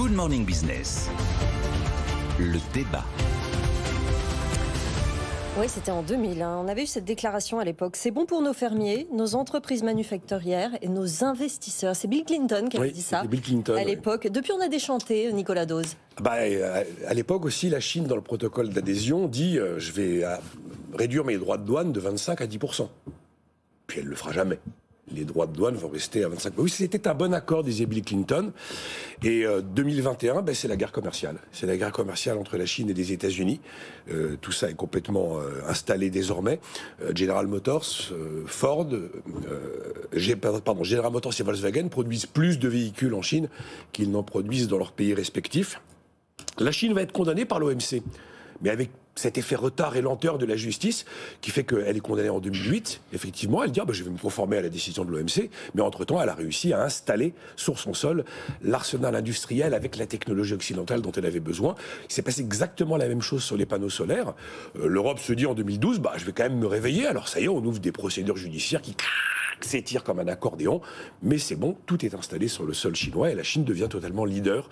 Good Morning Business. Le débat. Oui, c'était en 2000. On avait eu cette déclaration à l'époque. C'est bon pour nos fermiers, nos entreprises manufacturières et nos investisseurs. C'est Bill Clinton qui avait dit ça Bill Clinton, à l'époque. Depuis, on a déchanté, Nicolas Dose. À l'époque aussi, la Chine, dans le protocole d'adhésion, dit je vais réduire mes droits de douane de 25 à 10%. Puis elle ne le fera jamais. Les droits de douane vont rester à 25%. Oui, c'était un bon accord, disait Bill Clinton. Et 2021, c'est la guerre commerciale. C'est la guerre commerciale entre la Chine et les États-Unis. Tout ça est complètement installé désormais. General Motors, Ford, General Motors et Volkswagen produisent plus de véhicules en Chine qu'ils n'en produisent dans leurs pays respectifs. La Chine va être condamnée par l'OMC, mais avec cet effet retard et lenteur de la justice qui fait qu'elle est condamnée en 2008. Effectivement, elle dit je vais me conformer à la décision de l'OMC, mais entre-temps, elle a réussi à installer sur son sol l'arsenal industriel avec la technologie occidentale dont elle avait besoin. Il s'est passé exactement la même chose sur les panneaux solaires. L'Europe se dit en 2012, je vais quand même me réveiller. Alors ça y est, on ouvre des procédures judiciaires qui s'étirent comme un accordéon, mais c'est bon, tout est installé sur le sol chinois et la Chine devient totalement leader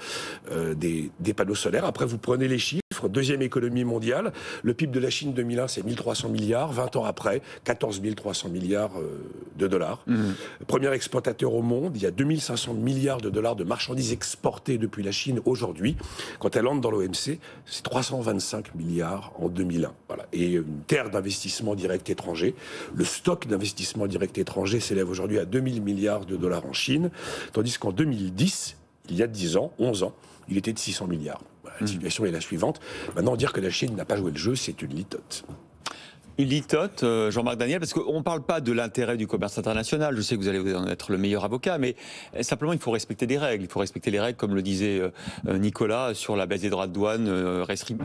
des panneaux solaires. Après, vous prenez les chiffres. Deuxième économie mondiale. Le PIB de la Chine 2001, c'est 1300 milliards. 20 ans après, 14 300 milliards de dollars. Premier exportateur au monde. Il y a 2500 milliards de dollars de marchandises exportées depuis la Chine aujourd'hui. Quand elle entre dans l'OMC, c'est 325 milliards en 2001. Voilà. Et une terre d'investissement direct étranger. Le stock d'investissement direct étranger s'élève aujourd'hui à 2000 milliards de dollars en Chine. Tandis qu'en 2010, il y a 10 ans, 11 ans, il était de 600 milliards. La situation est la suivante. Maintenant, dire que la Chine n'a pas joué le jeu, c'est une litote. Une litote, Jean-Marc Daniel, parce qu'on ne parle pas de l'intérêt du commerce international. Je sais que vous allez en être le meilleur avocat, mais simplement, il faut respecter des règles. Il faut respecter les règles, comme le disait Nicolas, sur la baisse des droits de douane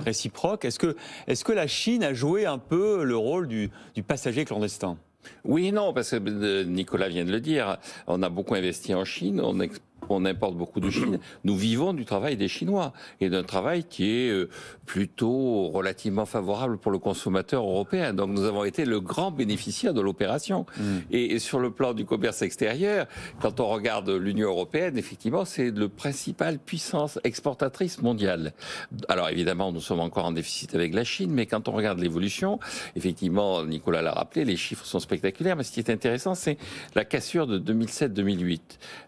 réciproques. Est-ce que la Chine a joué un peu le rôle du passager clandestin ? Oui et non, parce que Nicolas vient de le dire, on a beaucoup investi en Chine, on importe beaucoup de Chine. Nous vivons du travail des Chinois et d'un travail qui est plutôt relativement favorable pour le consommateur européen. Donc nous avons été le grand bénéficiaire de l'opération. Et sur le plan du commerce extérieur, quand on regarde l'Union européenne, effectivement, c'est le principal puissance exportatrice mondiale. Alors évidemment, nous sommes encore en déficit avec la Chine, mais quand on regarde l'évolution, effectivement, Nicolas l'a rappelé, les chiffres sont spectaculaires. Mais ce qui est intéressant, c'est la cassure de 2007-2008.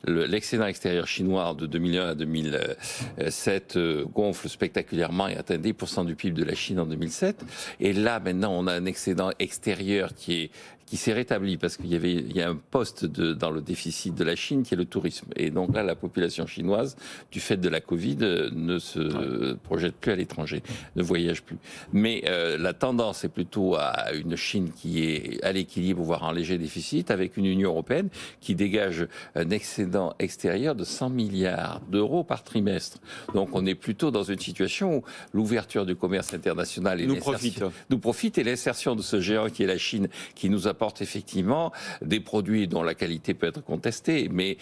L'excédent extérieur chinois de 2001 à 2007 gonfle spectaculairement et atteint 10% du PIB de la Chine en 2007. Et là, maintenant, on a un excédent extérieur qui s'est rétabli parce qu'il y a un poste dans le déficit de la Chine qui est le tourisme. Et donc là, la population chinoise, du fait de la Covid, ne se projette plus à l'étranger, ne voyage plus. Mais la tendance est plutôt à une Chine qui est à l'équilibre, voire en léger déficit, avec une Union européenne qui dégage un excédent extérieur de 100 milliards d'euros par trimestre. Donc on est plutôt dans une situation où l'ouverture du commerce international et nous profite et l'insertion de ce géant qui est la Chine, qui nous apporte effectivement des produits dont la qualité peut être contestée, mais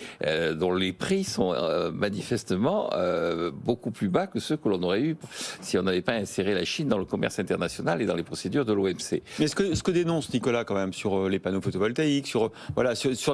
dont les prix sont manifestement beaucoup plus bas que ceux que l'on aurait eu si on n'avait pas inséré la Chine dans le commerce international et dans les procédures de l'OMC. Mais ce que dénonce Nicolas quand même sur les panneaux photovoltaïques, sur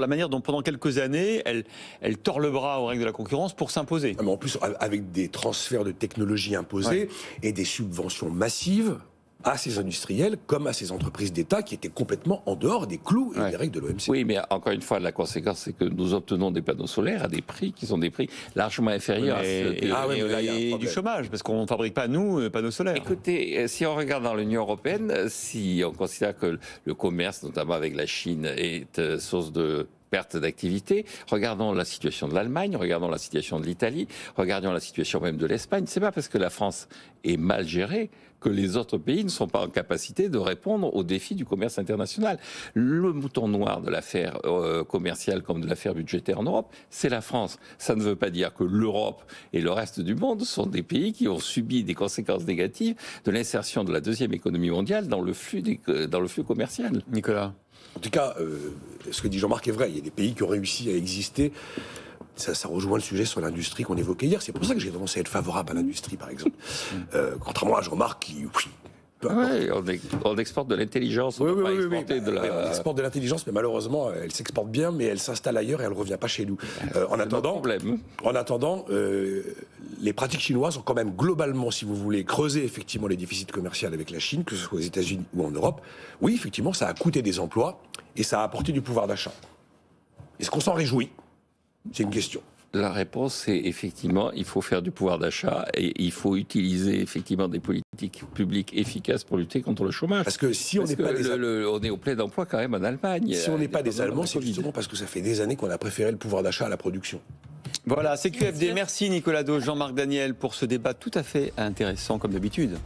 la manière dont pendant quelques années, elle tord le bras aux règles de la concurrence pour s'imposer. Mais en plus, avec des transferts de technologie imposés et des subventions massives à ces industriels comme à ces entreprises d'État qui étaient complètement en dehors des clous et des règles de l'OMC. Oui, mais encore une fois, la conséquence, c'est que nous obtenons des panneaux solaires à des prix qui sont des prix largement inférieurs à ceux et du chômage, parce qu'on ne fabrique pas, nous, panneaux solaires. Écoutez, si on regarde dans l'Union européenne, si on considère que le commerce, notamment avec la Chine, est source de perte d'activité. Regardons la situation de l'Allemagne, regardons la situation de l'Italie, regardons la situation même de l'Espagne. C'est pas parce que la France est mal gérée que les autres pays ne sont pas en capacité de répondre aux défis du commerce international. Le mouton noir de l'affaire commerciale comme de l'affaire budgétaire en Europe, c'est la France. Ça ne veut pas dire que l'Europe et le reste du monde sont des pays qui ont subi des conséquences négatives de l'insertion de la deuxième économie mondiale dans le flux commercial. Nicolas. En tout cas, ce que dit Jean-Marc est vrai. Il y a des pays qui ont réussi à exister. Ça rejoint le sujet sur l'industrie qu'on évoquait hier. C'est pour ça que j'ai tendance à être favorable à l'industrie, par exemple. Contrairement à Jean-Marc qui peu importe. Ouais, on exporte de l'intelligence, on Oui, ne va oui, pas oui, exporter de oui. la... On exporte de l'intelligence, mais malheureusement, elle s'exporte bien, mais elle s'installe ailleurs et elle ne revient pas chez nous. En attendant, les pratiques chinoises ont quand même globalement, si vous voulez, creusé effectivement les déficits commerciaux avec la Chine, que ce soit aux États-Unis ou en Europe. Oui, effectivement, ça a coûté des emplois et ça a apporté du pouvoir d'achat. Est-ce qu'on s'en réjouit? C'est une question. La réponse, c'est effectivement, il faut faire du pouvoir d'achat et il faut utiliser effectivement des politiques publiques efficaces pour lutter contre le chômage. Parce que si on n'est pas on est au plein d'emploi quand même en Allemagne. Si on n'est pas des Allemands, c'est justement parce que ça fait des années qu'on a préféré le pouvoir d'achat à la production. Voilà, c'est QFD. Merci Nicolas Do, Jean-Marc Daniel pour ce débat tout à fait intéressant comme d'habitude.